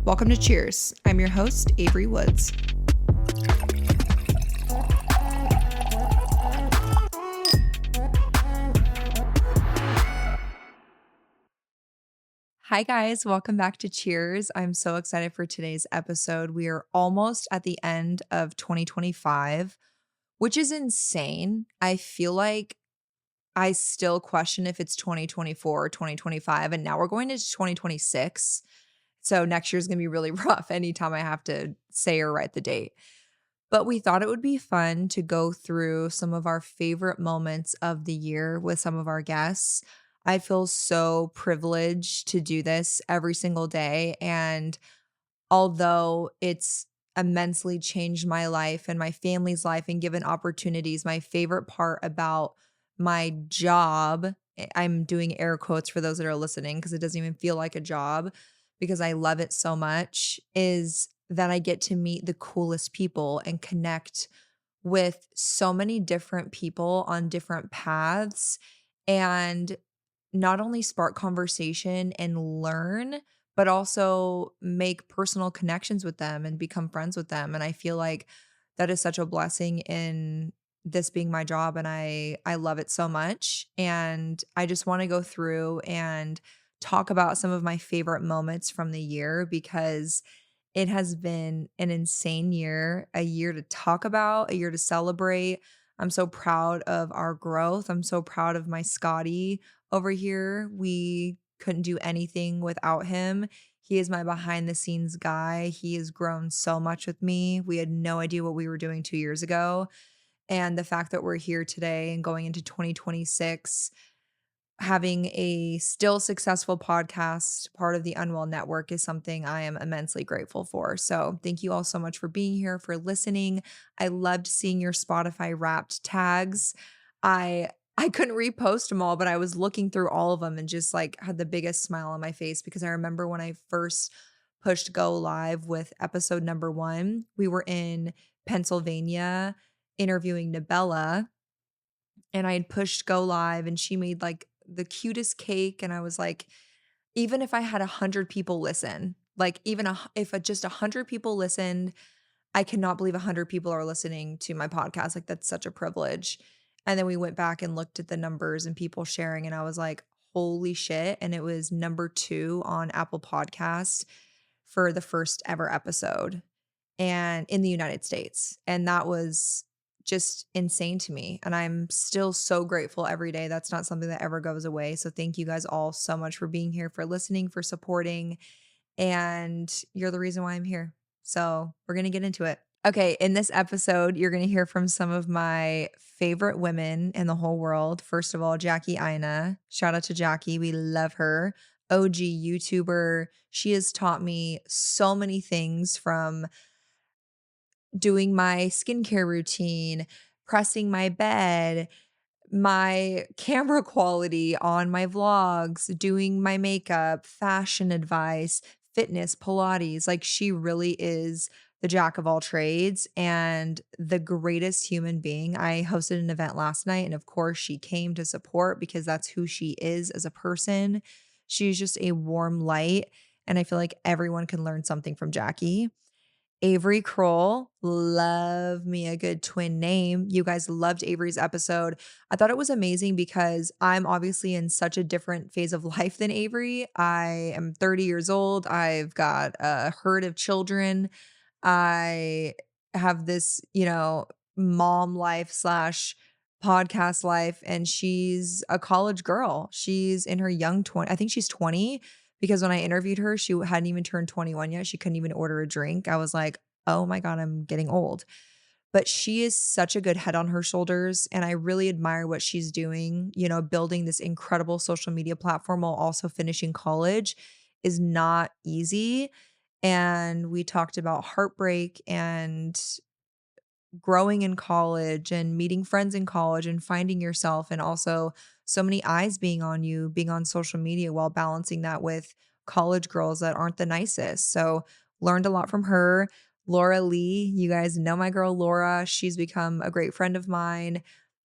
Welcome to Cheers. I'm your host, Avery Woods. Hi guys, welcome back to Cheers. I'm so excited for today's episode. We are almost at the end of 2025, which is insane. I feel like I still question if it's 2024 or 2025, and now we're going into 2026. So next year's going to be really rough anytime I have to say or write the date. But we thought it would be fun to go through some of our favorite moments of the year with some of our guests. I feel so privileged to do this every single day. And although it's immensely changed my life and my family's life and given opportunities, my favorite part about my job, I'm doing air quotes for those that are listening because it doesn't even feel like a job because I love it so much, is that I get to meet the coolest people and connect with so many different people on different paths and not only spark conversation and learn, but also make personal connections with them and become friends with them. And I feel like that is such a blessing in this being my job, and I love it so much. And I just want to go through and talk about some of my favorite moments from the year because it has been an insane year, a year to talk about, a year to celebrate. I'm so proud of our growth. I'm so proud of my Scotty over here. We couldn't do anything without him. He is my behind the scenes guy. He has grown so much with me. We had no idea what we were doing 2 years ago. And the fact that we're here today and going into 2026, having a still successful podcast, part of the Unwell Network, is something I am immensely grateful for. So thank you all so much for being here, for listening. I loved seeing your Spotify Wrapped tags. I couldn't repost them all, but I was looking through all of them and just like had the biggest smile on my face because I remember when I first pushed go live with episode number 1, we were in Pennsylvania interviewing Nabella, and I had pushed go live and she made like the cutest cake. And I was like, even if I had 100 people listen, like even if just 100 people listened, I cannot believe 100 people are listening to my podcast. Like that's such a privilege. And then we went back and looked at the numbers and people sharing, and I was like, holy shit. And it was number 2 on Apple Podcasts for the first ever episode and in the United States. And that was just insane to me. And I'm still so grateful every day. That's not something that ever goes away. So thank you guys all so much for being here, for listening, for supporting. And you're the reason why I'm here. So we're going to get into it. Okay, in this episode, you're going to hear from some of my favorite women in the whole world. First of all, Jackie Aina. Shout out to Jackie. We love her. OG YouTuber. She has taught me so many things, from doing my skincare routine, pressing my bed, my camera quality on my vlogs, doing my makeup, fashion advice, fitness, Pilates. Like she really is the jack of all trades and the greatest human being. I hosted an event last night, and of course she came to support because that's who she is as a person. She's just a warm light, and I feel like everyone can learn something from Jackie. Avery Kroll, love me a good twin name. You guys loved Avery's episode. I thought it was amazing because I'm obviously in such a different phase of life than Avery. I am 30 years old. I've got a herd of children. I have this, mom life slash podcast life, and she's a college girl. She's in her young 20. I think she's 20, because when I interviewed her, she hadn't even turned 21 yet. She couldn't even order a drink. I was like, oh my God, I'm getting old. But she is such a good head on her shoulders. And I really admire what she's doing. Building this incredible social media platform while also finishing college is not easy. And we talked about heartbreak and growing in college and meeting friends in college and finding yourself, and also so many eyes being on you, being on social media while balancing that with college girls that aren't the nicest. So learned a lot from her. Laura Lee, you guys know my girl Laura. She's become a great friend of mine.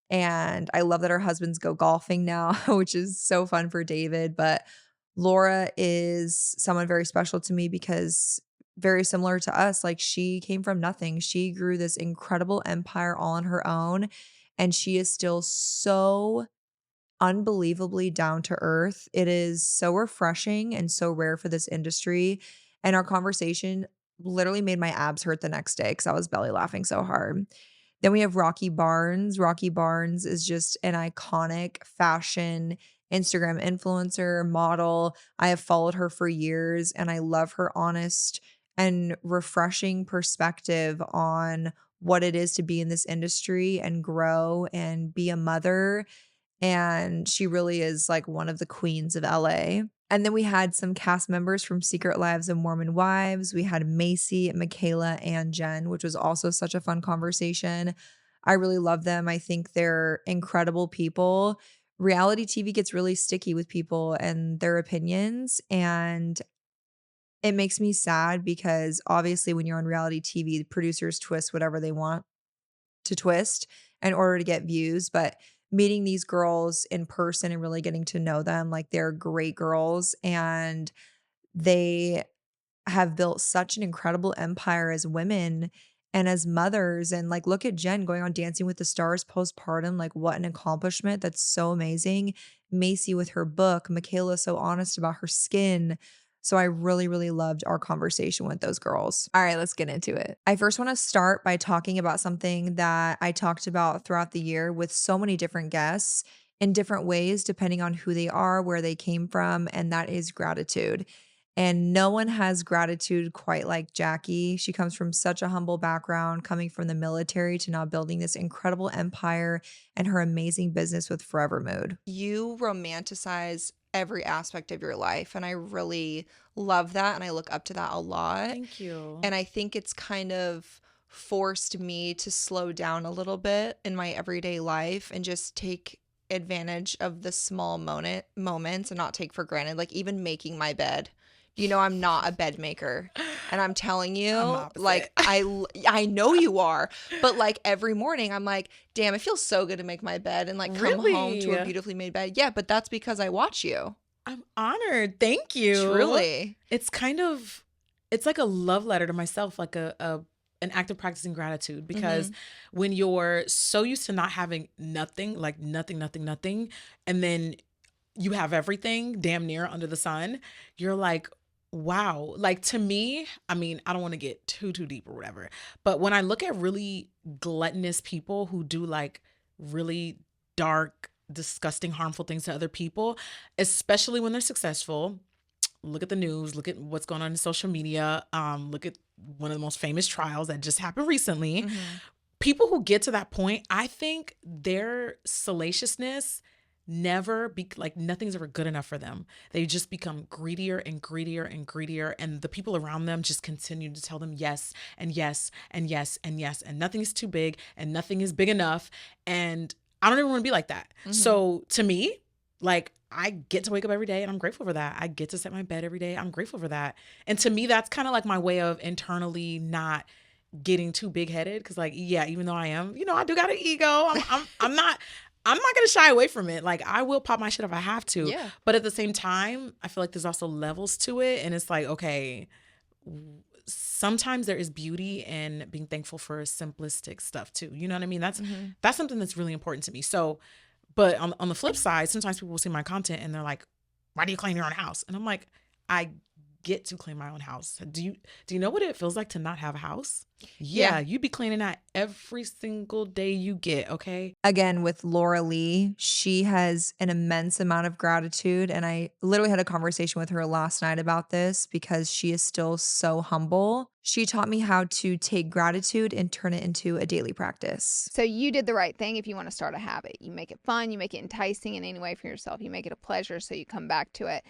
And I love that our husbands go golfing now, which is so fun for David. But Laura is someone very special to me because very similar to us. Like, she came from nothing. She grew this incredible empire all on her own, and she is still so unbelievably down to earth. It is so refreshing and so rare for this industry. And our conversation literally made my abs hurt the next day because I was belly laughing so hard. Then we have Rocky Barnes. Rocky Barnes is just an iconic fashion Instagram influencer, model. I have followed her for years and I love her honest and refreshing perspective on what it is to be in this industry and grow and be a mother, and she really is like one of the queens of LA. And then we had some cast members from Secret Lives of Mormon Wives. We had Mayci, Mikayla, and Jen, which was also such a fun conversation. I really love them. I think they're incredible people. Reality TV gets really sticky with people and their opinions, and it makes me sad because obviously when you're on reality TV, the producers twist whatever they want to twist in order to get views. But meeting these girls in person and really getting to know them, like, they're great girls and they have built such an incredible empire as women and as mothers. And like, look at Jen going on Dancing with the Stars postpartum. Like, what an accomplishment. That's so amazing. Mayci with her book, Mikayla so honest about her skin. So I really, really loved our conversation with those girls. All right, let's get into it. I first want to start by talking about something that I talked about throughout the year with so many different guests in different ways, depending on who they are, where they came from, and that is gratitude. And no one has gratitude quite like Jackie. She comes from such a humble background, coming from the military to now building this incredible empire and her amazing business with Forever Mood. You romanticize every aspect of your life, and I really love that, and I look up to that a lot. Thank you. And I think it's kind of forced me to slow down a little bit in my everyday life and just take advantage of the small moments and not take for granted, like even making my bed. I'm not a bed maker, and I'm telling you, like, I know you are, but like every morning I'm like, damn, it feels so good to make my bed and like come home to a beautifully made bed. Yeah, but that's because I watch you. I'm honored. Thank you. Truly. It's like a love letter to myself, like an act of practicing gratitude, because when you're so used to not having nothing, like nothing, and then you have everything damn near under the sun, you're like, wow. Like, to me, I mean, I don't want to get too deep or whatever, but when I look at really gluttonous people who do like really dark, disgusting, harmful things to other people, especially when they're successful, look at the news, look at what's going on in social media, look at one of the most famous trials that just happened recently. People who get to that point, I think their salaciousness nothing's ever good enough for them. They just become greedier and greedier and greedier. And the people around them just continue to tell them yes and yes and yes and yes. And nothing is too big and nothing is big enough. And I don't ever want to be like that. So to me, like, I get to wake up every day and I'm grateful for that. I get to set my bed every day. I'm grateful for that. And to me, that's kind of like my way of internally not getting too big headed. Cause like, yeah, even though I am, I do got an ego. I'm not going to shy away from it. Like, I will pop my shit if I have to. Yeah. But at the same time, I feel like there's also levels to it. And it's like, okay, sometimes there is beauty in being thankful for simplistic stuff too. You know what I mean? That's something that's really important to me. So, but on the flip side, sometimes people will see my content and they're like, why do you clean your own house? And I'm like, I get to clean my own house. Do you know what it feels like to not have a house? Yeah, you'd be cleaning that every single day you get, okay? Again, with Laura Lee, she has an immense amount of gratitude. And I literally had a conversation with her last night about this because she is still so humble. She taught me how to take gratitude and turn it into a daily practice. So you did the right thing if you want to start a habit. You make it fun, you make it enticing in any way for yourself. You make it a pleasure so you come back to it.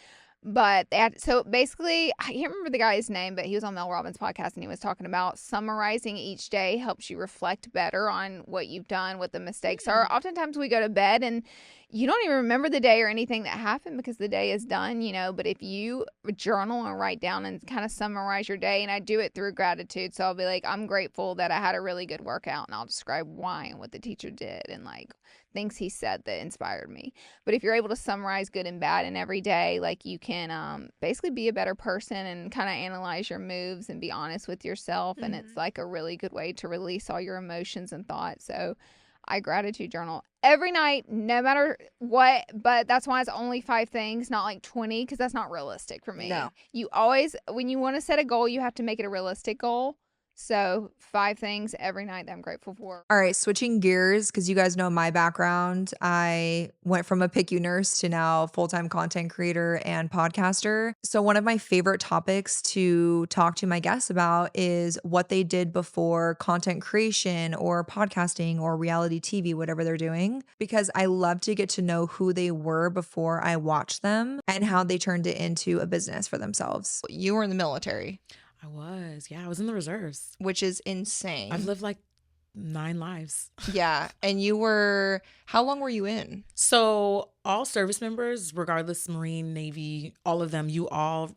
But so basically, I can't remember the guy's name, but he was on Mel Robbins' podcast and he was talking about summarizing each day helps you reflect better on what you've done, what the mistakes are. Oftentimes we go to bed and you don't even remember the day or anything that happened because the day is done, but if you journal and write down and kind of summarize your day, and I do it through gratitude. So I'll be like, I'm grateful that I had a really good workout, and I'll describe why and what the teacher did and like things he said that inspired me. But if you're able to summarize good and bad in every day, like you can basically be a better person and kind of analyze your moves and be honest with yourself. And it's like a really good way to release all your emotions and thoughts. So I gratitude journal every night, no matter what. But that's why it's only 5 things, not like 20, because that's not realistic for me. No. You always, when you want to set a goal, you have to make it a realistic goal. So 5 things every night that I'm grateful for. All right, switching gears, because you guys know my background. I went from a PICU nurse to now full-time content creator and podcaster. So one of my favorite topics to talk to my guests about is what they did before content creation or podcasting or reality TV, whatever they're doing, because I love to get to know who they were before I watched them and how they turned it into a business for themselves. You were in the military. I was. Yeah, I was in the reserves. Which is insane. I've lived like 9 lives. Yeah. And you were, how long were you in? So all service members, regardless, Marine, Navy, all of them, you all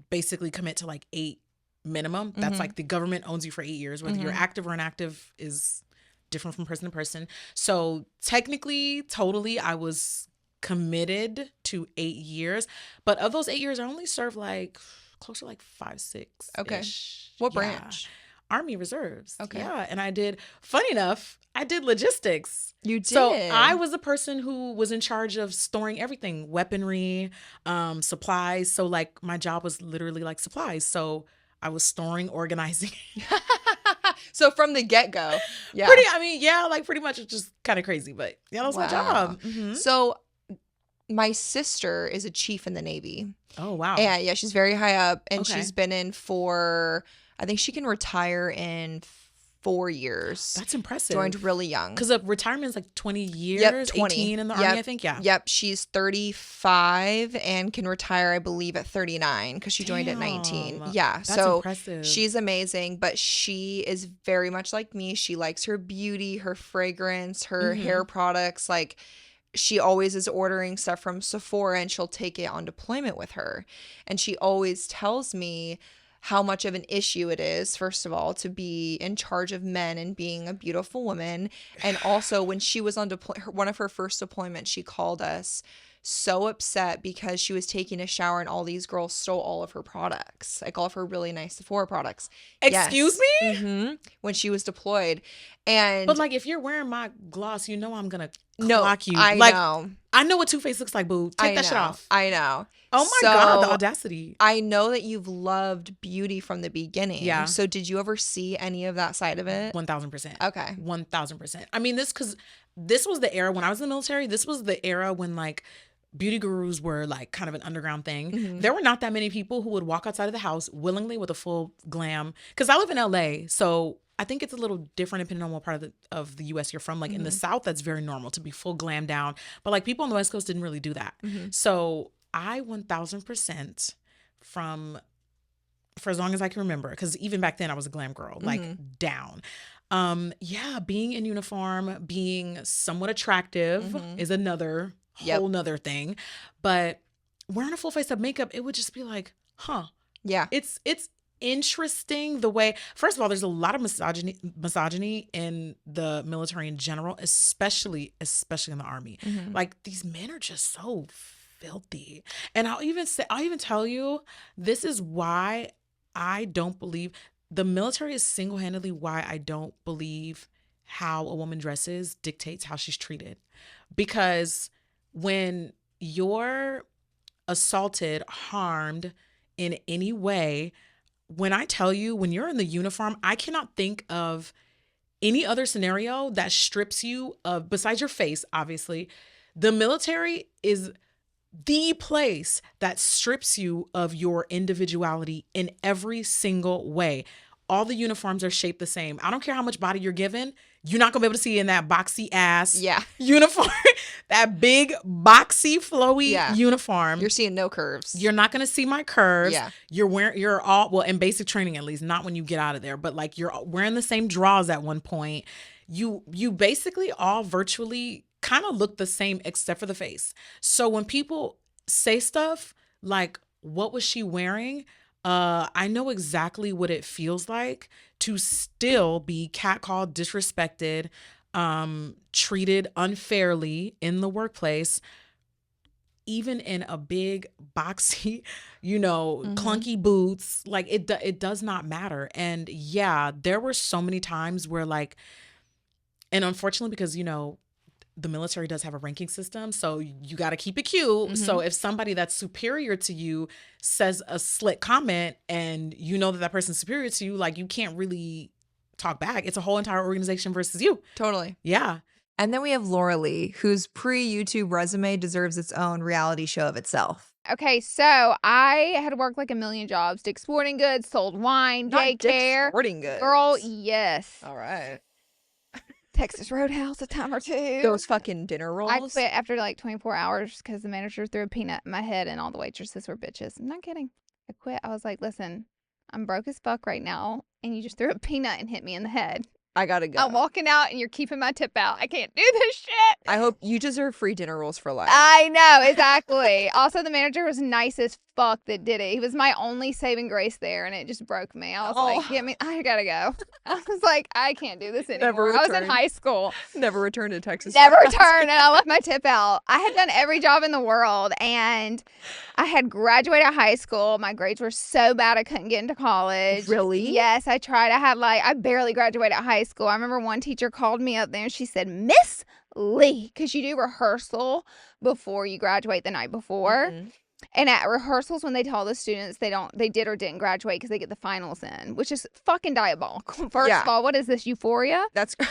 basically commit to like 8 minimum. That's like the government owns you for 8 years. Whether you're active or inactive is different from person to person. So technically, totally, I was committed to 8 years. But of those 8 years, I only served like close to like 5, 6. Okay. What branch? Army Reserves. Okay. Yeah. And I did, funny enough, I did logistics. You did. So I was the person who was in charge of storing everything, weaponry, supplies. So like my job was literally like supplies. So I was storing, organizing. So from the get-go. Yeah. Pretty much it's just kind of crazy, but yeah, that was my job. Mm-hmm. So my sister is a chief in the Navy. Oh, wow. And yeah, she's very high up and Okay. she's been in for, I think she can retire in 4 years. That's impressive. Joined really young. Because retirement is like 20 years, Yep, 20. 18 in the Army, I think, yeah. Yep, she's 35 and can retire, I believe, at 39 because she joined at 19. Yeah, That's so impressive. she's amazing, but she is very much like me. She likes her beauty, her fragrance, her hair products. Like, she always is ordering stuff from Sephora and she'll take it on deployment with her. And she always tells me how much of an issue it is, first of all, to be in charge of men and being a beautiful woman. And also when she was on one of her first deployments, she called us so upset because she was taking a shower and all these girls stole all of her products, like all of her really nice Sephora products. Excuse me? Mm-hmm. When she was deployed. And but like if you're wearing my gloss, you know I'm gonna no, clock you. I like, know. I know what Too Faced looks like, boo. Take that shit off. I know. Oh my God, the audacity. I know that you've loved beauty from the beginning. Yeah. So did you ever see any of that side of it? 1000%. Okay. 1000%. I mean, this was the era when I was in the military. This was the era when like beauty gurus were like kind of an underground thing. Mm-hmm. There were not that many people who would walk outside of the house willingly with a full glam. Because I live in LA, so I think it's a little different depending on what part of the US you're from. Like in the South, that's very normal to be full glam down. But like people on the West Coast didn't really do that. So I 1000% for as long as I can remember, because even back then I was a glam girl, like down. Being in uniform, being somewhat attractive is another whole nother thing. But wearing a full face of makeup, it would just be like, huh. Yeah. It's interesting the way, first of all, there's a lot of misogyny in the military in general, especially in the Army. Like these men are just so filthy. And I'll even tell you, this is why I don't believe the military is single-handedly why I don't believe how a woman dresses dictates how she's treated. Because when you're assaulted, harmed in any way, when I tell you, when you're in the uniform, I cannot think of any other scenario that strips you of, besides your face, obviously. The military is the place that strips you of your individuality in every single way. All the uniforms are shaped the same. I don't care how much body you're given. You're not going to be able to see in that boxy ass uniform, that big boxy flowy uniform. You're seeing no curves. You're not going to see my curves. Yeah. You're all, well, in basic training, at least, not when you get out of there, but like you're wearing the same draws at one point. You basically all virtually kind of look the same except for the face. So when people say stuff like, what was she wearing? I know exactly what it feels like to still be catcalled, disrespected, treated unfairly in the workplace, even in a big boxy, clunky boots, like it does not matter. And yeah, there were so many times where like, and unfortunately, because the military does have a ranking system, so you got to keep it cute. So if somebody that's superior to you says a slick comment and you know that person's superior to you, like you can't really talk back. It's a whole entire organization versus you. Totally. Yeah. And then we have Laura Lee, whose pre-YouTube resume deserves its own reality show of itself. Okay, so I had worked like a million jobs. Dick's Sporting Goods, sold wine, Not daycare. Dick's Sporting Goods. Girl, yes. All right. Texas Roadhouse a time or two. Those fucking dinner rolls. I quit after like 24 hours because the manager threw a peanut in my head and all the waitresses were bitches. I'm not kidding. I quit. I was like, listen, I'm broke as fuck right now, and you just threw a peanut and hit me in the head. I gotta go. I'm walking out and you're keeping my tip out. I can't do this shit. I hope you deserve free dinner rolls for life. I know, exactly. Also, the manager was nice as fuck that did it. He was my only saving grace there, and it just broke me. I was like, get me, I gotta go. I was like, I can't do this anymore. I was in return. high school. Never return to Texas. Never returned, and I left my tip out. I had done every job in the world, and I had graduated high school. My grades were so bad I couldn't get into college. Really? Yes, I tried. I barely graduated high school. I remember one teacher called me up there, and she said, Miss Lee, because you do rehearsal before you graduate the night before. Mm-hmm. And at rehearsals, when they tell the students they did or didn't graduate because they get the finals in, which is fucking diabolical. First of all, what is this, Euphoria? That's I'm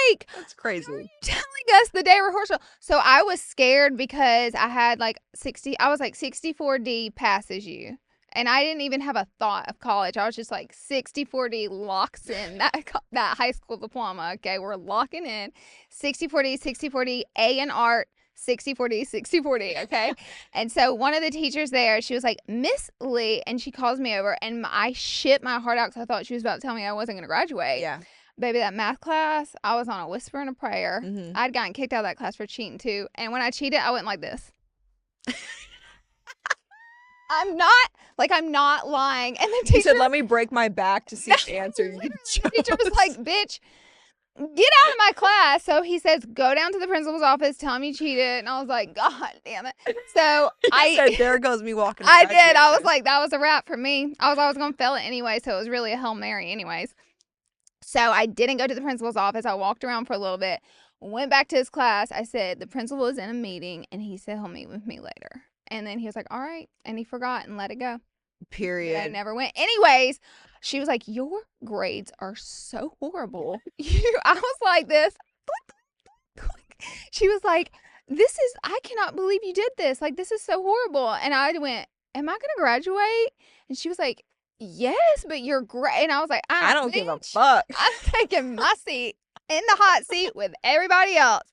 like, that's crazy. what are you telling us the day of rehearsal? So I was scared because I had like 64D passes you. And I didn't even have a thought of college. I was just like 64D locks in that high school diploma. Okay, we're locking in 64D, A in art. 60-40, okay? And so one of the teachers there, she was like, Miss Lee, and she calls me over, and I shit my heart out because I thought she was about to tell me I wasn't going to graduate. Yeah. Baby, that math class, I was on a whisper and a prayer. Mm-hmm. I'd gotten kicked out of that class for cheating too. And when I cheated, I went like this. I'm not lying. And the teacher He said, let me break my back to see the answer you chose. The teacher was like, bitch, get out of my class. So he says, go down to the principal's office, tell him you cheated. And I was like, God damn it. So I said, there goes me walking. I did. I was like, that was a wrap for me. I was going to fail it anyway. So it was really a Hail Mary anyways. So I didn't go to the principal's office. I walked around for a little bit, went back to his class. I said, the principal is in a meeting, and he said he'll meet with me later. And then he was like, all right. And he forgot and let it go. Period. I never went. Anyways, she was like, your grades are so horrible. I was like this. She was like, I cannot believe you did this. Like, this is so horrible. And I went, am I going to graduate? And she was like, yes, but you're great. And I was like, I don't give a fuck. I'm taking my seat in the hot seat with everybody else.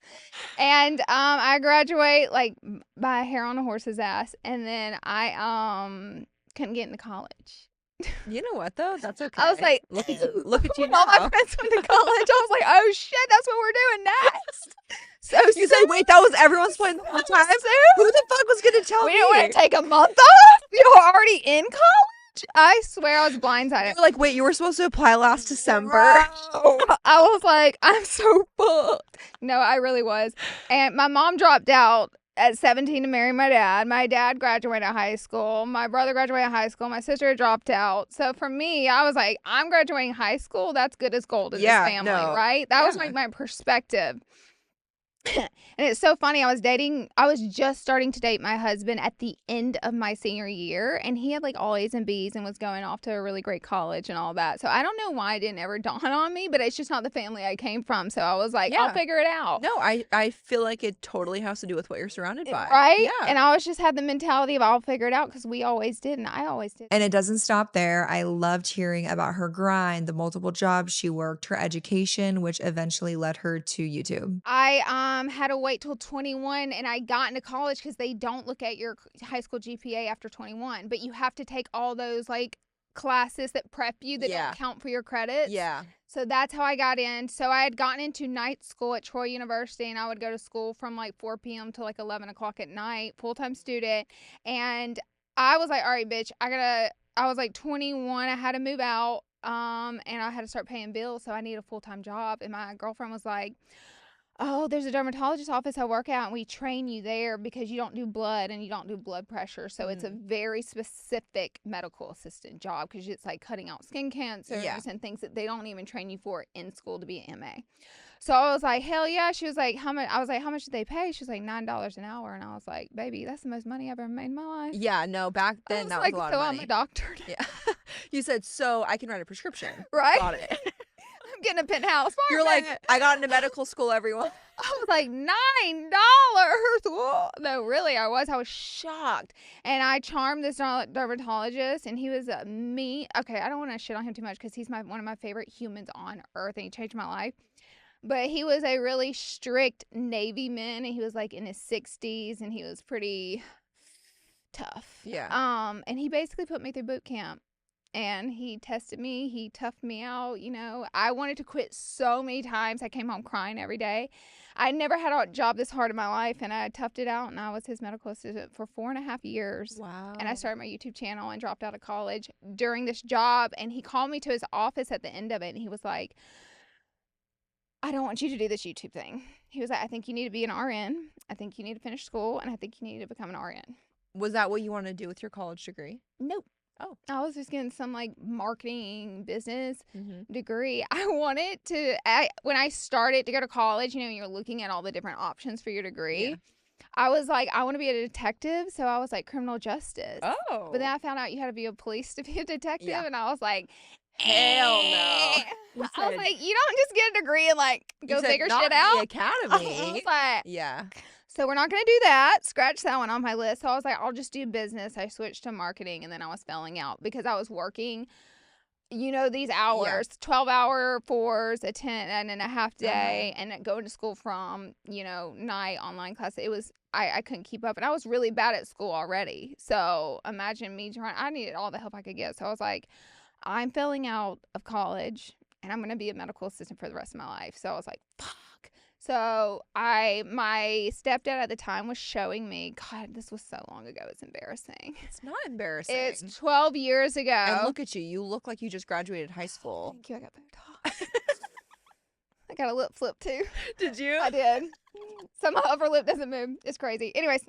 And I graduate like by a hair on a horse's ass. And then I couldn't get into college. You know what though? That's okay. I was like, look at you when all my now. friends went to college, I was like, oh shit, that's what we're doing next. So You said, wait, that was everyone's plan the whole time? Who the fuck was gonna tell we me? didn't want to take a month off. You were already in college. I swear I was blindsided. You were like, wait, you were supposed to apply last December. I was like, I'm so fucked. No, I really was. And my mom dropped out at 17 to marry my dad. My dad graduated high school. My brother graduated high school. My sister dropped out. So for me, I was like, I'm graduating high school. That's good as gold in this family, right? That was like my perspective. And it's so funny. I was just starting to date my husband at the end of my senior year, and he had like all A's and B's and was going off to a really great college and all that. So I don't know why it didn't ever dawn on me, but it's just not the family I came from. So I was like, I'll figure it out. No, I feel like it totally has to do with what you're surrounded by. Right? Yeah. And I was just had the mentality of I'll figure it out because we always did, and I always did. And it doesn't stop there. I loved hearing about her grind, the multiple jobs she worked, her education, which eventually led her to YouTube. I had to wait till 21, and I got into college because they don't look at your high school GPA after 21, but you have to take all those like classes that prep you that don't count for your credits. Yeah. So that's how I got in. So I had gotten into night school at Troy University, and I would go to school from like 4 p.m. to like 11 o'clock at night, full-time student. And I was like, all right, bitch, I was like 21. I had to move out. and I had to start paying bills, so I needed a full-time job. And my girlfriend was like, oh, there's a dermatologist office I work at, and we train you there because you don't do blood and you don't do blood pressure. So it's a very specific medical assistant job because it's like cutting out skin cancers and things that they don't even train you for in school to be an MA. So I was like, hell yeah. She was like, how much? I was like, how much did they pay? She was like, $9 an hour. And I was like, baby, that's the most money I've ever made in my life. Yeah, no, back then that was a lot of money. I'm a doctor. Yeah. You said, so I can write a prescription. Right? Got it. I'm getting a penthouse. You're like, I got into medical school, everyone. I was like, $9. Whoa. No, really, I was shocked. And I charmed this dermatologist, and he was okay, I don't want to shit on him too much because he's one of my favorite humans on earth, and he changed my life. But he was a really strict Navy man, and he was like in his 60s, and he was pretty tough. Yeah. And he basically put me through boot camp. And he tested me. He toughed me out. You know, I wanted to quit so many times. I came home crying every day. I never had a job this hard in my life, and I toughed it out, and I was his medical assistant for 4.5 years. Wow. And I started my YouTube channel and dropped out of college during this job. And he called me to his office at the end of it, and he was like, I don't want you to do this YouTube thing. He was like, I think you need to be an RN. I think you need to finish school, and I think you need to become an RN. Was that what you wanted to do with your college degree? Nope. Oh. I was just getting some like marketing business degree. I wanted to, when I started to go to college, you know, you're looking at all the different options for your degree. Yeah. I was like, I want to be a detective. So I was like, criminal justice. Oh. But then I found out you had to be a police to be a detective. Yeah. And I was like, hell no. I was like, you don't just get a degree and like go figure shit out. The academy. I was like, yeah. So we're not going to do that. Scratch that one on my list. So I was like, I'll just do business. I switched to marketing, and then I was failing out because I was working, you know, these hours, 12-hour fours, a 10.5 day, and going to school from, you know, night online class. It was, I couldn't keep up, and I was really bad at school already. So imagine me I needed all the help I could get. So I was like, I'm failing out of college, and I'm going to be a medical assistant for the rest of my life. So I was like, fuck. So my stepdad at the time was showing me, God, this was so long ago. It's embarrassing. It's not embarrassing. It's 12 years ago. And look at you. You look like you just graduated high school. Thank you. I got Botox. I got a lip flip too. Did you? I did. So my upper lip doesn't move. It's crazy. Anyways,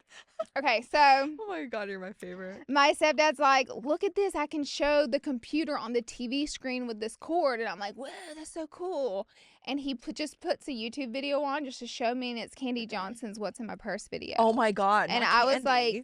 okay, so. Oh my God, you're my favorite. My stepdad's like, look at this. I can show the computer on the TV screen with this cord. And I'm like, whoa, that's so cool. And he just puts a YouTube video on just to show me, and it's Candy Johnson's What's in My Purse video. Oh my God. And I was like, ding, ding,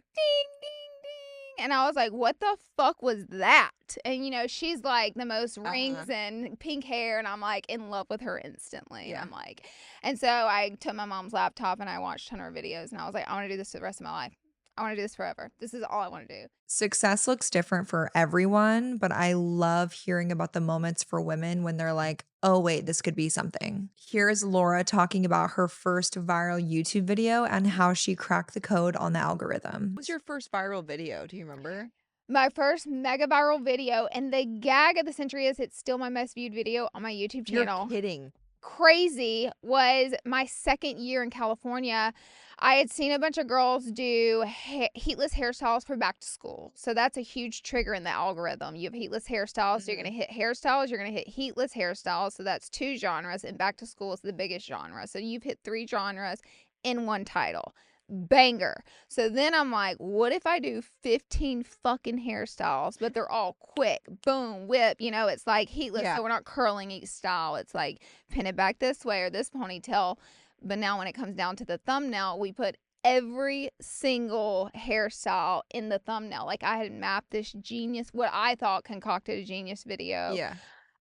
ding. And I was like, what the fuck was that? And, you know, she's like the most rings and pink hair. And I'm like in love with her instantly. Yeah. I'm like, and so I took my mom's laptop and I watched a ton of her videos. And I was like, I want to do this for the rest of my life. I want to do this forever. This is all I want to do. Success looks different for everyone, but I love hearing about the moments for women when they're like, oh, wait, this could be something. Here's Laura talking about her first viral YouTube video and how she cracked the code on the algorithm. What was your first viral video? Do you remember? My first mega viral video, and the gag of the century is it's still my most viewed video on my YouTube channel. You're kidding. Crazy was my second year in California. I had seen a bunch of girls do heatless hairstyles for back to school. So that's a huge trigger in the algorithm. You have heatless hairstyles, so you're going to hit hairstyles, you're going to hit heatless hairstyles. So that's 2 genres, and back to school is the biggest genre. So you've hit 3 genres in one title. Banger. So then I'm like, what if I do 15 fucking hairstyles, but they're all quick, boom, whip, you know, it's like heatless. So we're not curling each style. It's like pin it back this way or this ponytail. But now when it comes down to the thumbnail, we put every single hairstyle in the thumbnail. Like I had mapped this genius, what I thought concocted a genius video. Yeah.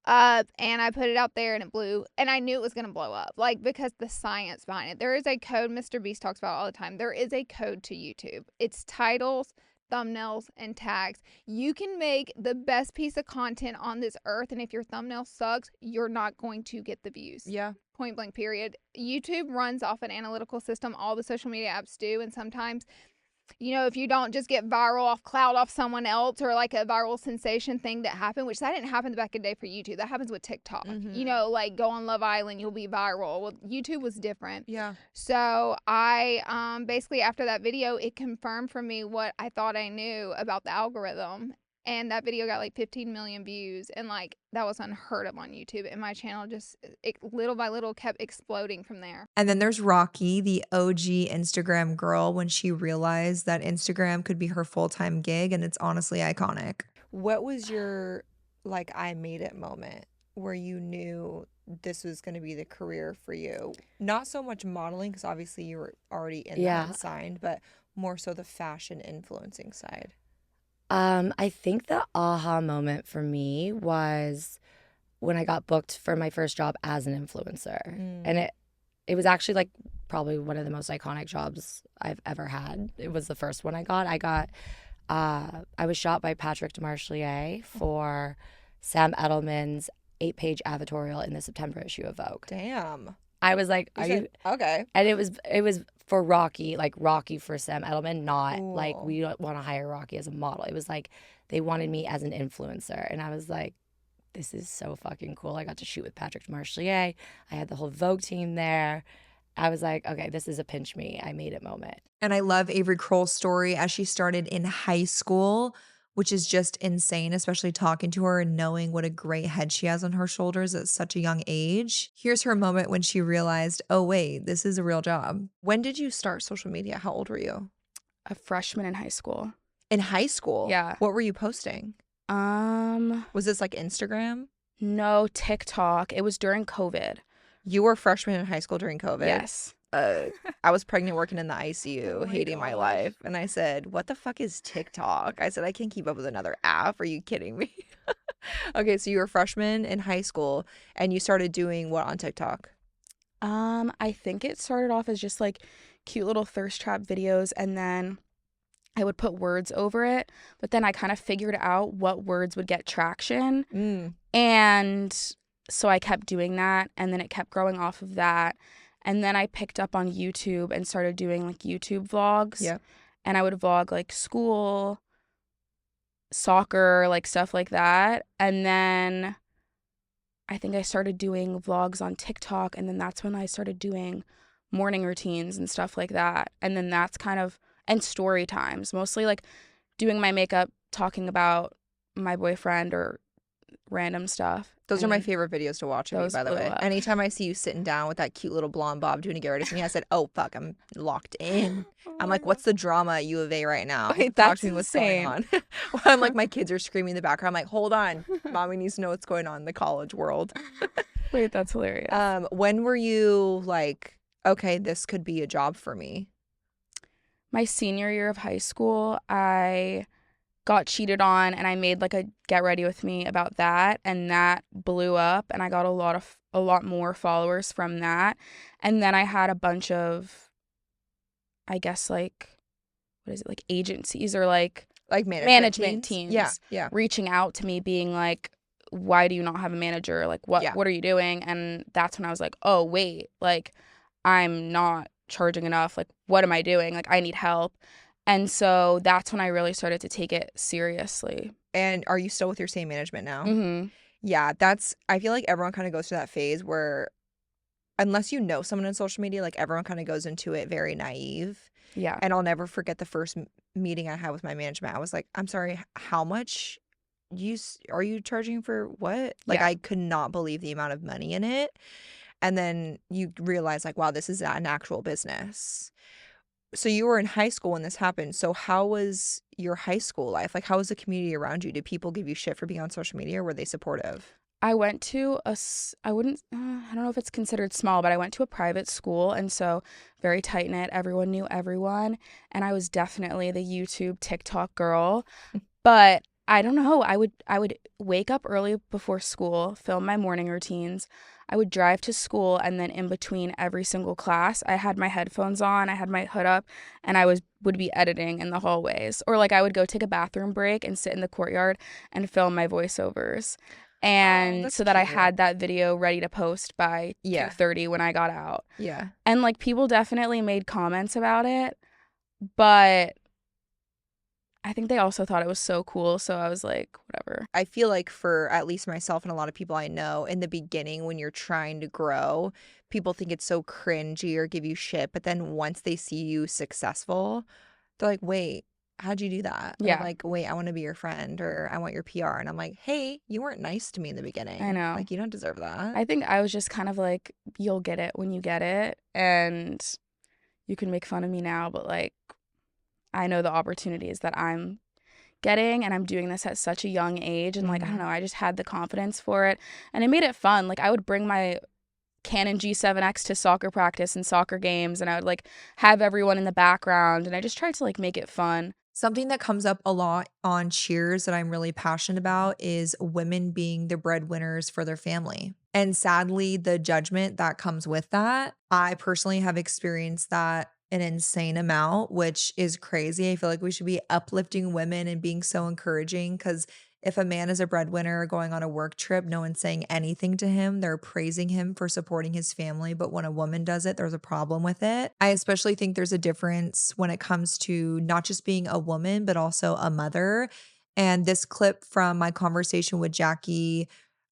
And I put it out there and it blew, and I knew it was going to blow up, like, because the science behind it. There is a code Mr. Beast talks about all the time. There is a code to YouTube. It's titles, thumbnails, and tags. You can make the best piece of content on this earth, and if your thumbnail sucks, you're not going to get the views. Yeah. Point blank, period. YouTube runs off an analytical system. All the social media apps do, and sometimes, you know, if you don't just get viral off cloud off someone else or like a viral sensation thing that happened, which that didn't happen back in the day for YouTube. That happens with TikTok. You know, like go on Love Island, you'll be viral. Well, YouTube was different. Yeah. So I basically after that video, it confirmed for me what I thought I knew about the algorithm. And that video got like 15 million views, and like that was unheard of on YouTube. And my channel just little by little kept exploding from there. And then there's Rocky, the OG Instagram girl, when she realized that Instagram could be her full-time gig, and it's honestly iconic. What was your like I made it moment where you knew this was going to be the career for you? Not so much modeling, because obviously you were already in that and signed, but more so the fashion influencing side. I think the aha moment for me was when I got booked for my first job as an influencer. And it was actually like probably one of the most iconic jobs I've ever had. It was the first one I got. I was shot by Patrick DeMarchelier for Sam Edelman's 8-page advertorial in the September issue of Vogue. Damn. I was like, okay. And it was for Rocky, like Rocky for Sam Edelman, not Cool. like we don't want to hire Rocky as a model. It was like they wanted me as an influencer. And I was like, this is so fucking cool. I got to shoot with Patrick DeMarchelier. I had the whole Vogue team there. I was like, okay, this is a pinch me. I made it moment. And I love Avery Kroll's story as she started in high school, which is just insane, especially talking to her and knowing what a great head she has on her shoulders at such a young age. Here's her moment when she realized, oh, wait, this is a real job. When did you start social media? How old were you? A freshman in high school. In high school? Yeah. What were you posting? Was this like Instagram? No, TikTok. It was during COVID. You were a freshman in high school during COVID? Yes. I was pregnant working in the ICU, Oh my hating my gosh. life. And I said, what the fuck is TikTok? I said, I can't keep up with another app. Are you kidding me? Okay, so you were a freshman in high school and you started doing what on TikTok? I think it started off as just like cute little thirst trap videos, and then I would put words over it, but then I kind of figured out what words would get traction. And so I kept doing that, and then it kept growing off of that. And then I picked up on YouTube and started doing like YouTube vlogs. Yeah. And I would vlog like school, soccer, like stuff like that. And then I think I started doing vlogs on TikTok, and then that's when I started doing morning routines and stuff like that. And then that's kind of, and story times, mostly like doing my makeup, talking about my boyfriend or random stuff. Those are my favorite videos to watch of you, those by the blew way. up. Anytime I see you sitting down with that cute little blonde bob doing a get ready with me, I said, oh, fuck, I'm locked in. I'm like, what's the drama at U of A right now? Wait, Talk that's to me what's going on. I'm like, my kids are screaming in the background. I'm like, hold on. Mommy needs to know what's going on in the college world. Wait, that's hilarious. When were you like, okay, this could be a job for me? My senior year of high school, I got cheated on, and I made like a get ready with me about that, and that blew up, and I got a lot more followers from that. And then I had a bunch of, I guess, like, what is it, like agencies or like management teams yeah reaching out to me being like, why do you not have a manager? Like, what are you doing? And that's when I was like, oh wait, like I'm not charging enough. Like, what am I doing? Like, I need help. And so that's when I really started to take it seriously. And are you still with your same management now? Mm-hmm. Yeah, I feel like everyone kind of goes through that phase where unless you know someone in social media, like everyone kind of goes into it very naive. Yeah. And I'll never forget the first meeting I had with my management. I was like, I'm sorry, how much are you charging for what? Like, I could not believe the amount of money in it. And then you realize like, wow, this is an actual business. So you were in high school when this happened. So how was your high school life? Like, how was the community around you? Did people give you shit for being on social media, or were they supportive? I went to I don't know if it's considered small, but I went to a private school, and so very tight knit. Everyone knew everyone, and I was definitely the YouTube, TikTok girl. But I don't know. I would wake up early before school, film my morning routines. I would drive to school, and then in between every single class, I had my headphones on, I had my hood up, and I would be editing in the hallways. Or like I would go take a bathroom break and sit in the courtyard and film my voiceovers. And so that I had that video ready to post by 2:30 when I got out. Yeah. And like people definitely made comments about it, but I think they also thought it was so cool, so I was like, whatever. I feel like for at least myself and a lot of people I know, in the beginning when you're trying to grow, people think it's so cringy or give you shit, but then once they see you successful, they're like, wait, how'd you do that? Yeah. Or like, wait, I want to be your friend, or I want your PR. And I'm like, hey, you weren't nice to me in the beginning. I know. Like, you don't deserve that. I think I was just kind of like, you'll get it when you get it. And you can make fun of me now, but like, I know the opportunities that I'm getting, and I'm doing this at such a young age. And like, I don't know, I just had the confidence for it. And it made it fun. Like, I would bring my Canon G7X to soccer practice and soccer games, and I would like have everyone in the background, and I just tried to like make it fun. Something that comes up a lot on Cheers that I'm really passionate about is women being the breadwinners for their family. And sadly, the judgment that comes with that, I personally have experienced that an insane amount, which is crazy. I feel like we should be uplifting women and being so encouraging, because if a man is a breadwinner going on a work trip, no one's saying anything to him. They're praising him for supporting his family. But when a woman does it, there's a problem with it. I especially think there's a difference when it comes to not just being a woman, but also a mother. And this clip from my conversation with Jackie,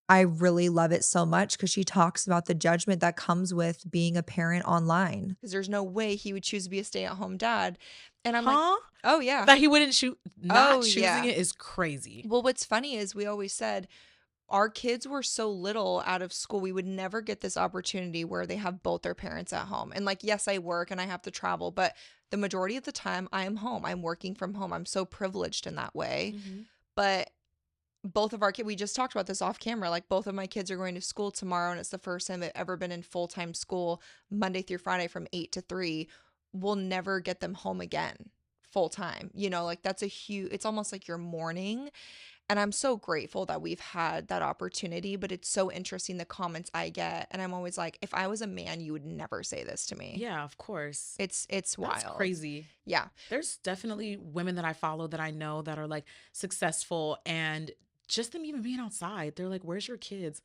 I really love it so much because she talks about the judgment that comes with being a parent online. Because there's no way he would choose to be a stay-at-home dad. And I'm like, oh yeah. That he wouldn't shoot. Not choosing yeah. it is crazy. Well, what's funny is we always said our kids were so little out of school, we would never get this opportunity where they have both their parents at home. And like, yes, I work and I have to travel, but the majority of the time I am home. I'm working from home. I'm so privileged in that way. But both of our kids, we just talked about this off camera, like both of my kids are going to school tomorrow, and it's the first time they've ever been in full-time school Monday through Friday from 8 to 3. We'll never get them home again full time. You know, like that's a huge, it's almost like you're mourning. And I'm so grateful that we've had that opportunity, but it's so interesting the comments I get. And I'm always like, if I was a man, you would never say this to me. Yeah, of course. It's wild. That's crazy. Yeah. There's definitely women that I follow that I know that are like successful, and just them even being outside, they're like, where's your kids?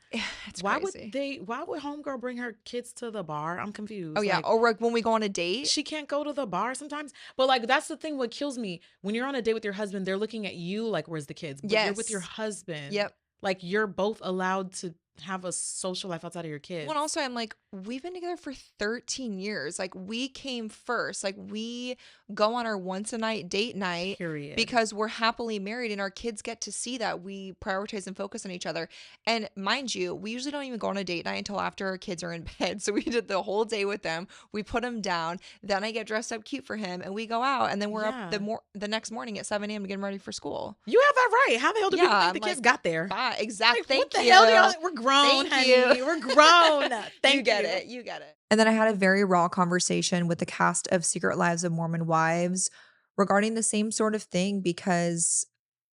It's why crazy. why would homegirl bring her kids to the bar? I'm confused. Oh yeah. Like, or like when we go on a date, she can't go to the bar sometimes. But like, that's the thing, what kills me, when you're on a date with your husband, they're looking at you like, where's the kids? But you're with your husband. Yep. Like, you're both allowed to have a social life outside of your kids. Well, also I'm like, we've been together for 13 years. Like, we came first. Like, we go on our once a night date night. Period. Because we're happily married and our kids get to see that we prioritize and focus on each other. And mind you, we usually don't even go on a date night until after our kids are in bed. So we did the whole day with them. We put them down. Then I get dressed up cute for him and we go out. And then we're up the next morning at 7 a.m. to get him ready for school. You have that right. How the hell do people think the kids got there? Exactly. Like, Thank what the you. hell do y'all? We're grown, Thank honey. you. We're grown. Thank You get it. And then I had a very raw conversation with the cast of Secret Lives of Mormon Wives regarding the same sort of thing, because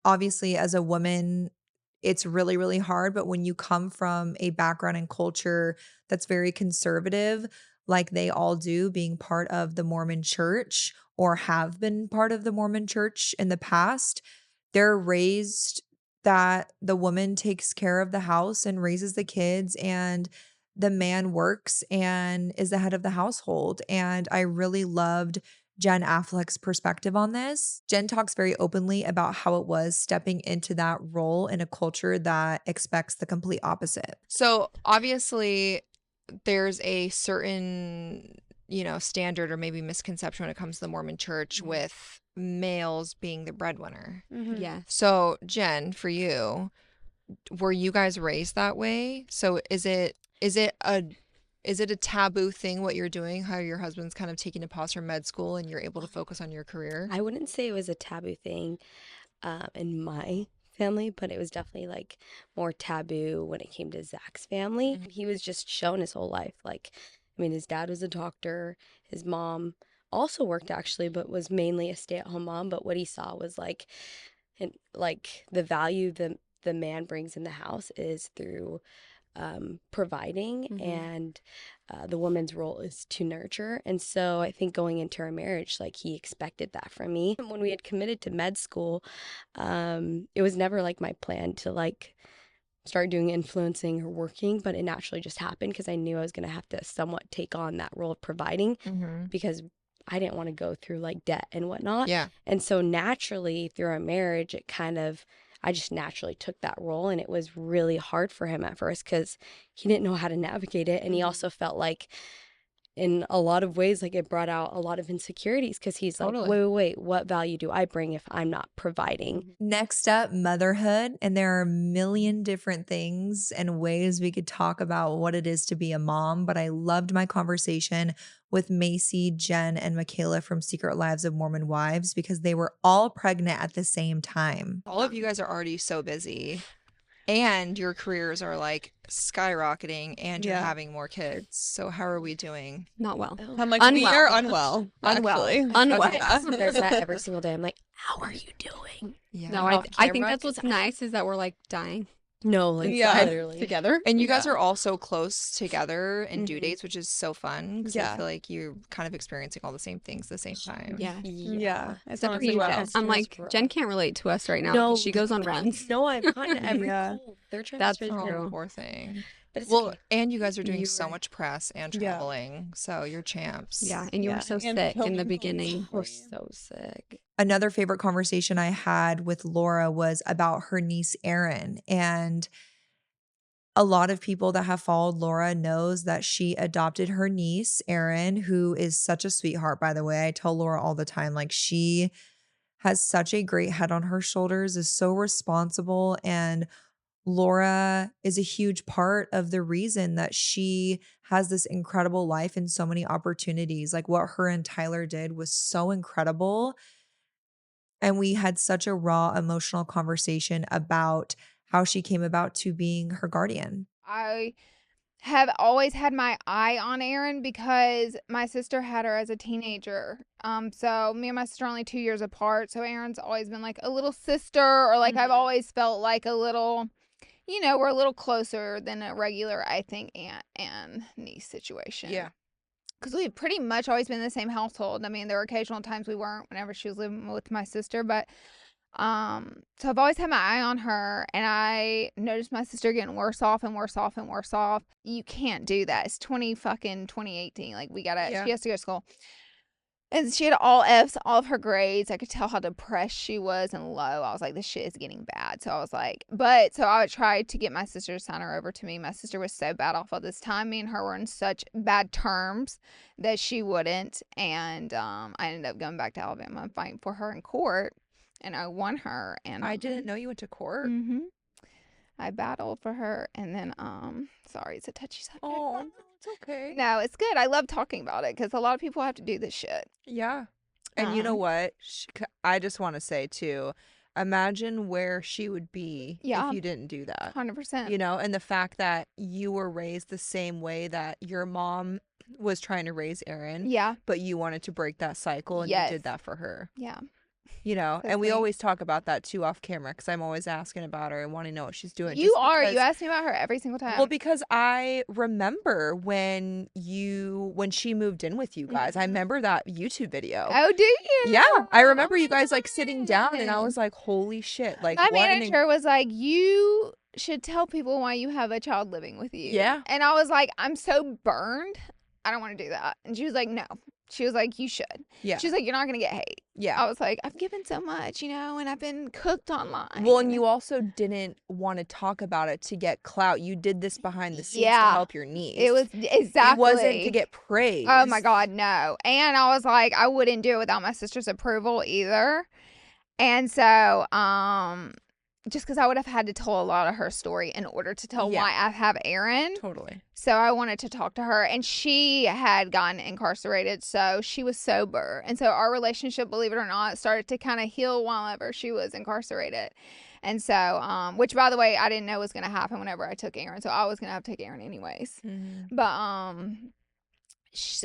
obviously as a woman, it's really, really hard. But when you come from a background and culture that's very conservative, like they all do, being part of the Mormon church or have been part of the Mormon church in the past, they're raised that the woman takes care of the house and raises the kids, and the man works and is the head of the household. And I really loved Jen Affleck's perspective on this. Jen talks very openly about how it was stepping into that role in a culture that expects the complete opposite. So obviously there's a certain, standard or maybe misconception when it comes to the Mormon church with males being the breadwinner. Yeah. So Jen, for you, were you guys raised that way? So is it a taboo thing what you're doing, how your husband's kind of taking a pause from med school and you're able to focus on your career? I wouldn't say it was a taboo thing in my family, but it was definitely like more taboo when it came to Zach's family. He was just shown his whole life. Like, I mean, his dad was a doctor. His mom also worked actually, but was mainly a stay-at-home mom. But what he saw was like the value the man brings in the house is through providing, and the woman's role is to nurture. And so I think going into our marriage, like, he expected that from me. When we had committed to med school, it was never like my plan to like start doing influencing or working, but it naturally just happened because I knew I was going to have to somewhat take on that role of providing, because I didn't want to go through like debt and whatnot. Yeah. And so naturally through our marriage, I just naturally took that role, and it was really hard for him at first because he didn't know how to navigate it. And he also felt like in a lot of ways, like, it brought out a lot of insecurities because he's like, wait, what value do I bring if I'm not providing? Next up, motherhood. And there are a million different things and ways we could talk about what it is to be a mom. But I loved my conversation with Mayci, Jen, and Mikayla from Secret Lives of Mormon Wives because they were all pregnant at the same time. All of you guys are already so busy. And your careers are like skyrocketing and you're having more kids. So how are we doing? Not well. I'm like, Unwell. we are unwell. Actually. Unwell. Okay, there's that every single day. I'm like, how are you doing? Yeah. No, I think that's what's nice is that we're like dying No, like literally. together. And you guys are all so close together in due dates, which is so fun. Because I feel like you're kind of experiencing all the same things at the same time. Yeah. Yeah. Except for you, Jen. I'm like, Jen can't relate to us right now. No. 'Cause she goes on runs. No, I'm not. Every cold. They're trying That's to true. Oh, poor thing. But it's Well, okay. and you guys are doing so much press and traveling. So you're champs. Yeah. And you were so And sick in filming the beginning. We're so sick. Another favorite conversation I had with Laura was about her niece, Erin. And a lot of people that have followed Laura knows that she adopted her niece, Erin, who is such a sweetheart, by the way. I tell Laura all the time, like, she has such a great head on her shoulders, is so responsible, and Laura is a huge part of the reason that she has this incredible life and so many opportunities. Like, what her and Tyler did was so incredible. And we had such a raw emotional conversation about how she came about to being her guardian. I have always had my eye on Erin because my sister had her as a teenager. So me and my sister are only 2 years apart. So Erin's always been like a little sister, or like I've always felt like a little, we're a little closer than a regular, I think, aunt and niece situation. Yeah. Because we've pretty much always been in the same household. I mean, there were occasional times we weren't whenever she was living with my sister, but so I've always had my eye on her, and I noticed my sister getting worse off and worse off and worse off. You can't do that. It's 2018. Like, she has to go to school. And she had all F's, all of her grades. I could tell how depressed she was and low. I was like, this shit is getting bad. So I was like, so I would try to get my sister to sign her over to me. My sister was so bad off all this time. Me and her were in such bad terms that she wouldn't. And I ended up going back to Alabama and fighting for her in court. And I won her. And I didn't know you went to court. Mm-hmm. I battled for her. And then, sorry, it's a touchy subject. Oh, it's okay. No, it's good. I love talking about it because a lot of people have to do this shit. Yeah. And you know what? I just want to say, too, imagine where she would be if you didn't do that. 100%. And the fact that you were raised the same way that your mom was trying to raise Erin. Yeah. But you wanted to break that cycle, and you did that for her. Yeah. And we always talk about that too off camera because I'm always asking about her and wanting to know what she's doing. You ask me about her every single time. Well, because I remember when she moved in with you guys. I remember that YouTube video. Oh, do you? Yeah, I remember you guys like sitting down, and I was like, "Holy shit!" Like, my manager was like, "You should tell people why you have a child living with you." Yeah, and I was like, "I'm so burned. I don't want to do that." And she was like, "No." She was like, "You should." Yeah. She was like, "You're not going to get hate." Yeah. I was like, "I've given so much, and I've been cooked online." Well, and you also didn't want to talk about it to get clout. You did this behind the scenes to help your niece. It was exactly. It wasn't to get praise. Oh my God, no. And I was like, I wouldn't do it without my sister's approval either. And so, just because I would have had to tell a lot of her story in order to tell why I have Erin. Totally. So I wanted to talk to her, and she had gotten incarcerated, so she was sober. And so our relationship, believe it or not, started to kind of heal whenever she was incarcerated. And so, which, by the way, I didn't know was going to happen whenever I took Erin. So I was going to have to take Erin anyways. Mm-hmm. But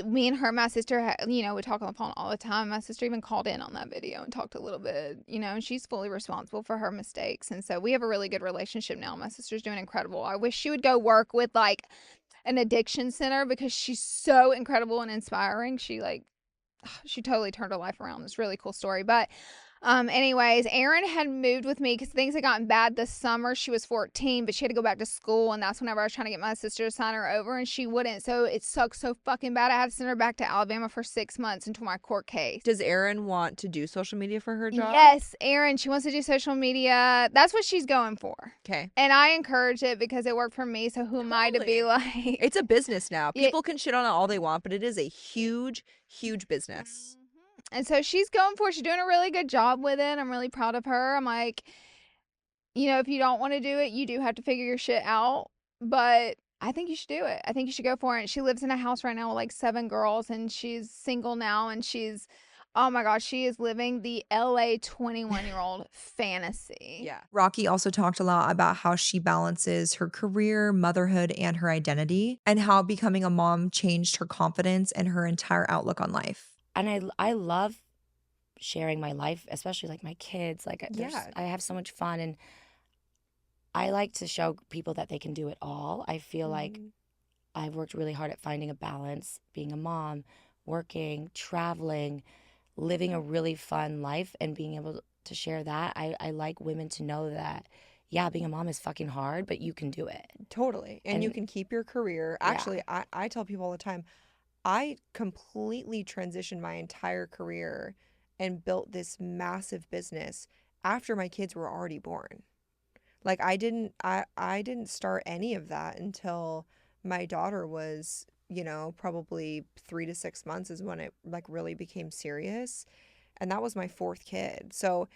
me and her, my sister, we talk on the phone all the time. My sister even called in on that video and talked a little bit, and she's fully responsible for her mistakes. And so we have a really good relationship now. My sister's doing incredible. I wish she would go work with like an addiction center because she's so incredible and inspiring. She totally turned her life around. It's a really cool story. But Anyways, Erin had moved with me because things had gotten bad this summer. She was 14, but she had to go back to school, and that's whenever I was trying to get my sister to sign her over, and she wouldn't. So it sucked so fucking bad. I had to send her back to Alabama for 6 months until my court case. Does Erin want to do social media for her job? Yes, Erin. She wants to do social media. That's what she's going for. Okay. And I encourage it because it worked for me. So who am I to be like? It's a business now. People can shit on it all they want, but it is a huge, huge business. And so she's going for it. She's doing a really good job with it. I'm really proud of her. I'm like, if you don't want to do it, you do have to figure your shit out. But I think you should do it. I think you should go for it. She lives in a house right now with like 7 girls, and she's single now, and she's, oh my gosh, she is living the LA 21-year-old fantasy. Yeah. Rocky also talked a lot about how she balances her career, motherhood, and her identity, and how becoming a mom changed her confidence and her entire outlook on life. And I love sharing my life, especially like my kids. Like, I have so much fun, and I like to show people that they can do it all. I feel like I've worked really hard at finding a balance, being a mom, working, traveling, living a really fun life, and being able to share that. I like women to know that, yeah, being a mom is fucking hard, but you can do it. Totally. And you can keep your career. Actually, I tell people all the time, I completely transitioned my entire career and built this massive business after my kids were already born. Like I didn't start any of that until my daughter was, probably 3 to 6 months is when it like really became serious. And that was my 4th kid. So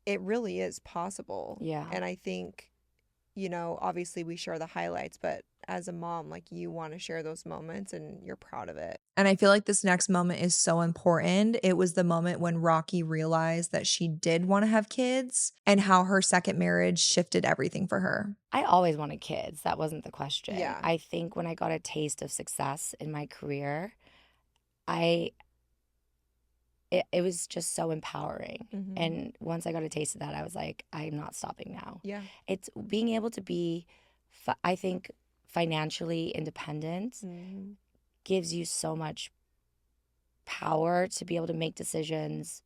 it really is possible. Yeah. And I think, obviously we share the highlights, but as a mom, like you want to share those moments and you're proud of it. And I feel like this next moment is so important. It was the moment when Rocky realized that she did want to have kids and how her second marriage shifted everything for her. I always wanted kids. That wasn't the question. Yeah. I think when I got a taste of success in my career, it was just so empowering. Mm-hmm. And once I got a taste of that, I was like, I'm not stopping now. Yeah. It's being able to be, I think, financially independent gives you so much power to be able to make decisions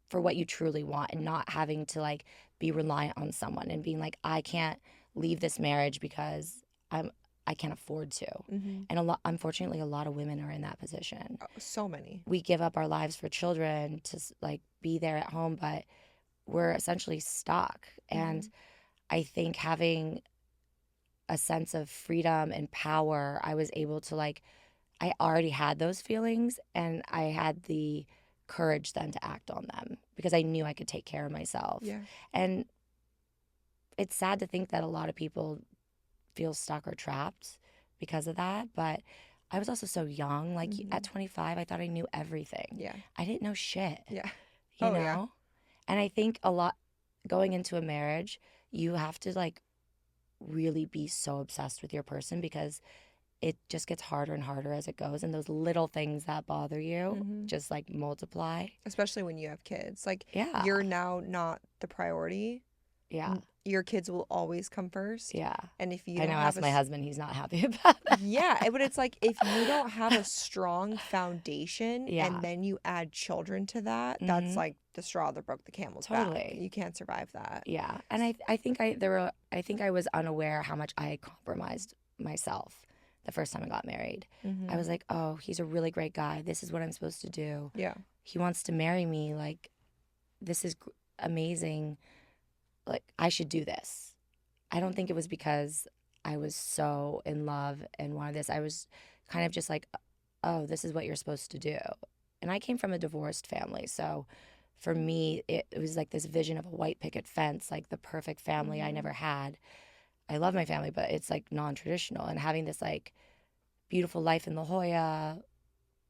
for what you truly want, and not having to like be reliant on someone and being like, I can't leave this marriage because I can't afford to. And unfortunately, a lot of women are in that position. Oh, so many. We give up our lives for children to like be there at home, but we're essentially stuck. And I think having a sense of freedom and power, I was able to like, I already had those feelings, and I had the courage then to act on them because I knew I could take care of myself. Yeah. And it's sad to think that a lot of people feel stuck or trapped because of that, but I was also so young. Like at 25, I thought I knew everything. Yeah. I didn't know shit. Yeah. You know? Yeah. And I think a lot going into a marriage, you have to like really be so obsessed with your person because it just gets harder and harder as it goes, and those little things that bother you just like multiply. Especially when you have kids. Like, yeah, you're now not the priority. Yeah. Your kids will always come first. Yeah. And if you I know, ask my husband, he's not happy about that. Yeah, but it's like if you don't have a strong foundation and then you add children to that, that's like the straw that broke the camel's back. You can't survive that. Yeah. And I think I was unaware how much I had compromised myself the first time I got married. I was like, oh, he's a really great guy. This is what I'm supposed to do. Yeah. He wants to marry me. Like, this is amazing. Like, I should do this. I don't think it was because I was so in love and wanted this. I was kind of just like, oh, this is what you're supposed to do. And I came from a divorced family. So for me, it was like this vision of a white picket fence, like the perfect family I never had. I love my family, but it's like non-traditional. And having this like beautiful life in La Jolla,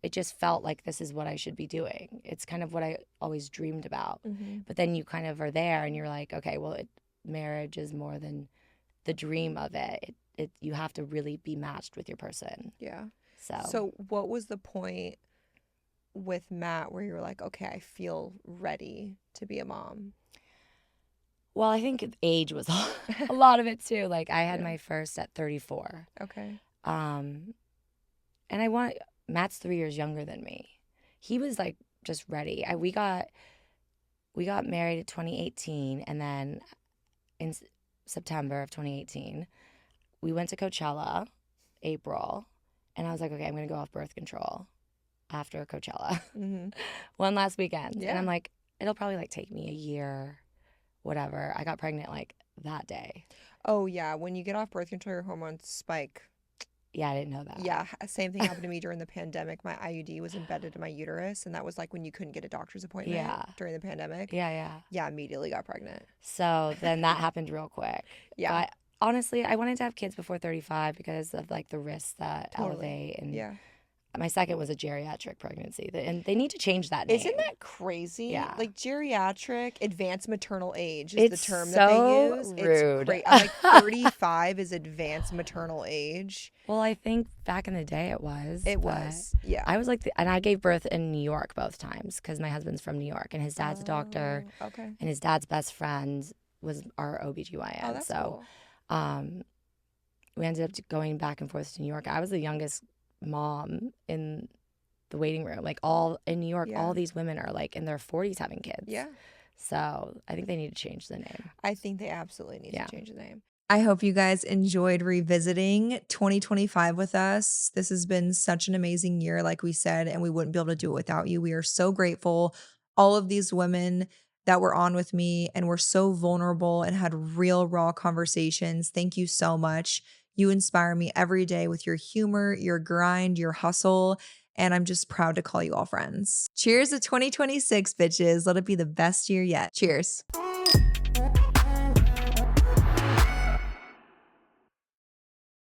it just felt like this is what I should be doing. It's kind of what I always dreamed about. But then you kind of are there and you're like, okay, well, marriage is more than the dream of it. You have to really be matched with your person. Yeah. So what was the point with Matt where you were like, okay, I feel ready to be a mom? Well, I think age was a lot of it too. Like I had my first at 34. Okay. And Matt's 3 years younger than me. He was like just ready. We got we got married in 2018, and then in September of 2018, we went to Coachella, April, and I was like, okay, I'm going to go off birth control after Coachella. One last weekend. Yeah. And I'm like, it'll probably like take me a year, whatever. I got pregnant like that day. Oh, yeah. When you get off birth control, your hormones spike. Yeah, I didn't know that. Yeah, same thing happened to me during the pandemic. My IUD was embedded in my uterus, and that was like when you couldn't get a doctor's appointment during the pandemic. Yeah. Yeah, immediately got pregnant. So then that happened real quick. Yeah. But honestly, I wanted to have kids before 35 because of like the risks that elevate. And yeah. My second was a geriatric pregnancy, and they need to change that name. Isn't that crazy? Yeah. Like geriatric, advanced maternal age is It's the term so that they use. rude. It's like 35 is advanced maternal age. Well, I think back in the day it was. It was. Yeah. I was like, and I gave birth in New York both times because my husband's from New York and his dad's a doctor. Okay. And his dad's best friend was our OBGYN. Oh, that's so cool. we ended up going back and forth to New York. I was the youngest mom in the waiting room. Like all in New York, all these women are like in their 40s having kids. Yeah. So I think they need to change the name. I think they absolutely need to change the name. I hope you guys enjoyed revisiting 2025 with us. This has been such an amazing year, like we said, and we wouldn't be able to do it without you. We are so grateful. All of these women that were on with me and were so vulnerable and had real, raw conversations. Thank you so much. You inspire me every day with your humor, your grind, your hustle, and I'm just proud to call you all friends. Cheers to 2026, bitches. Let it be the best year yet. Cheers.